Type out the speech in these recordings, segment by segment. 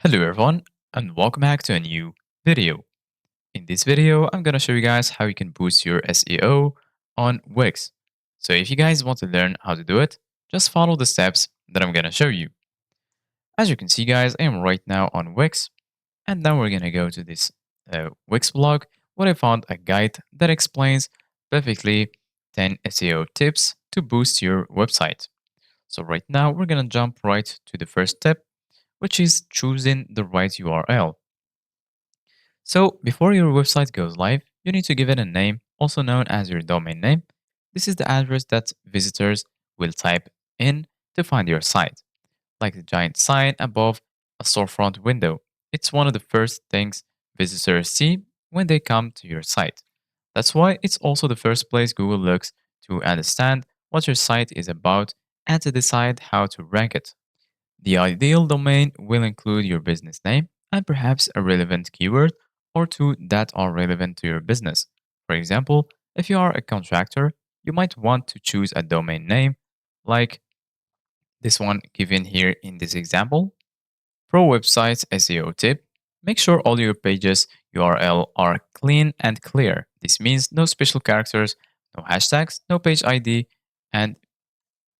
Hello everyone and welcome back to a new video. In this video, I'm going to show you guys how you can boost your SEO on Wix. So if you guys want to learn how to do it, just follow the steps that I'm going to show you. As you can see guys, I am right now on Wix and now we're going to go to this Wix blog where I found a guide that explains perfectly 10 SEO tips to boost your website. So right now we're going to jump right to the first step, which is choosing the right URL. So before your website goes live, you need to give it a name, also known as your domain name. This is the address that visitors will type in to find your site, like the giant sign above a storefront window. It's one of the first things visitors see when they come to your site. That's why it's also the first place Google looks to understand what your site is about and to decide how to rank it. The ideal domain will include your business name and perhaps a relevant keyword or two that are relevant to your business. For example, if you are a contractor, you might want to choose a domain name like this one given here in this example. Pro website SEO tip: make sure all your pages URL are clean and clear. This means no special characters, no hashtags, no page ID, and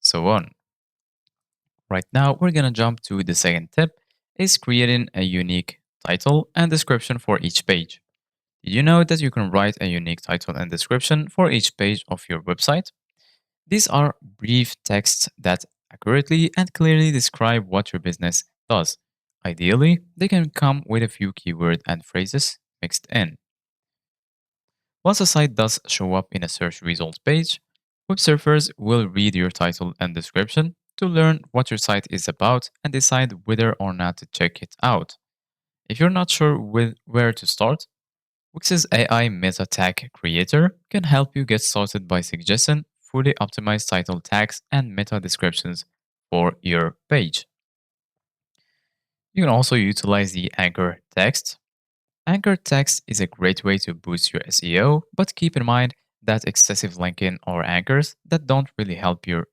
so on. Right now, we're gonna jump to the second tip is creating a unique title and description for each page. Did you know that you can write a unique title and description for each page of your website? These are brief texts that accurately and clearly describe what your business does. Ideally, they can come with a few keywords and phrases mixed in. Once a site does show up in a search results page, web surfers will read your title and description to learn what your site is about and decide whether or not to check it out. If you're not sure where to start, Wix's AI Meta Tag Creator can help you get started by suggesting fully optimized title tags and meta descriptions for your page. You can also utilize the anchor text. Anchor text is a great way to boost your SEO, but keep in mind that excessive linking or anchors that don't really help your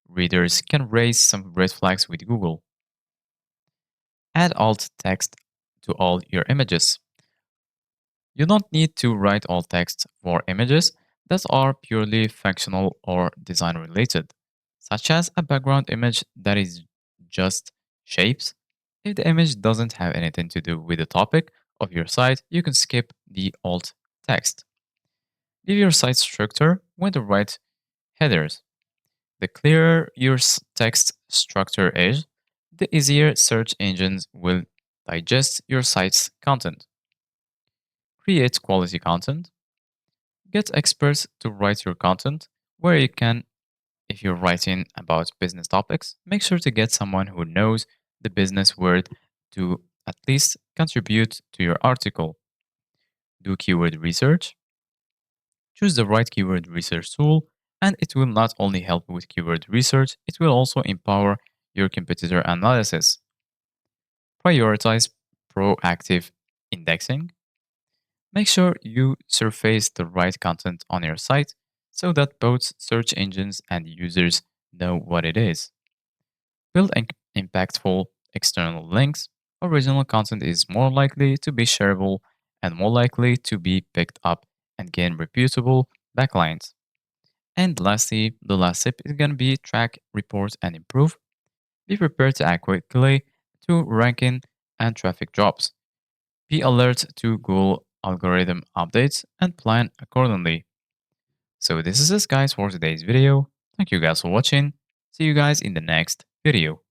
readers can raise some red flags with Google. Add alt text to all your images. You don't need to write alt text for images that are purely functional or design related, such as a background image that is just shapes. If the image doesn't have anything to do with the topic of your site, you can skip the alt text. Give your site structure with the right headers. The clearer your text structure is, the easier search engines will digest your site's content. Create quality content. Get experts to write your content where you can. If you're writing about business topics, make sure to get someone who knows the business word to at least contribute to your article. Do keyword research. Choose the right keyword research tool, and it will not only help with keyword research, it will also empower your competitor analysis. Prioritize proactive indexing. Make sure you surface the right content on your site so that both search engines and users know what it is. Build impactful external links. Original content is more likely to be shareable and more likely to be picked up and gain reputable backlinks. And lastly, the last tip is going to be track, report, and improve. Be prepared to act quickly to ranking and traffic drops. Be alert to Google algorithm updates and plan accordingly. So this is it guys for today's video. Thank you guys for watching. See you guys in the next video.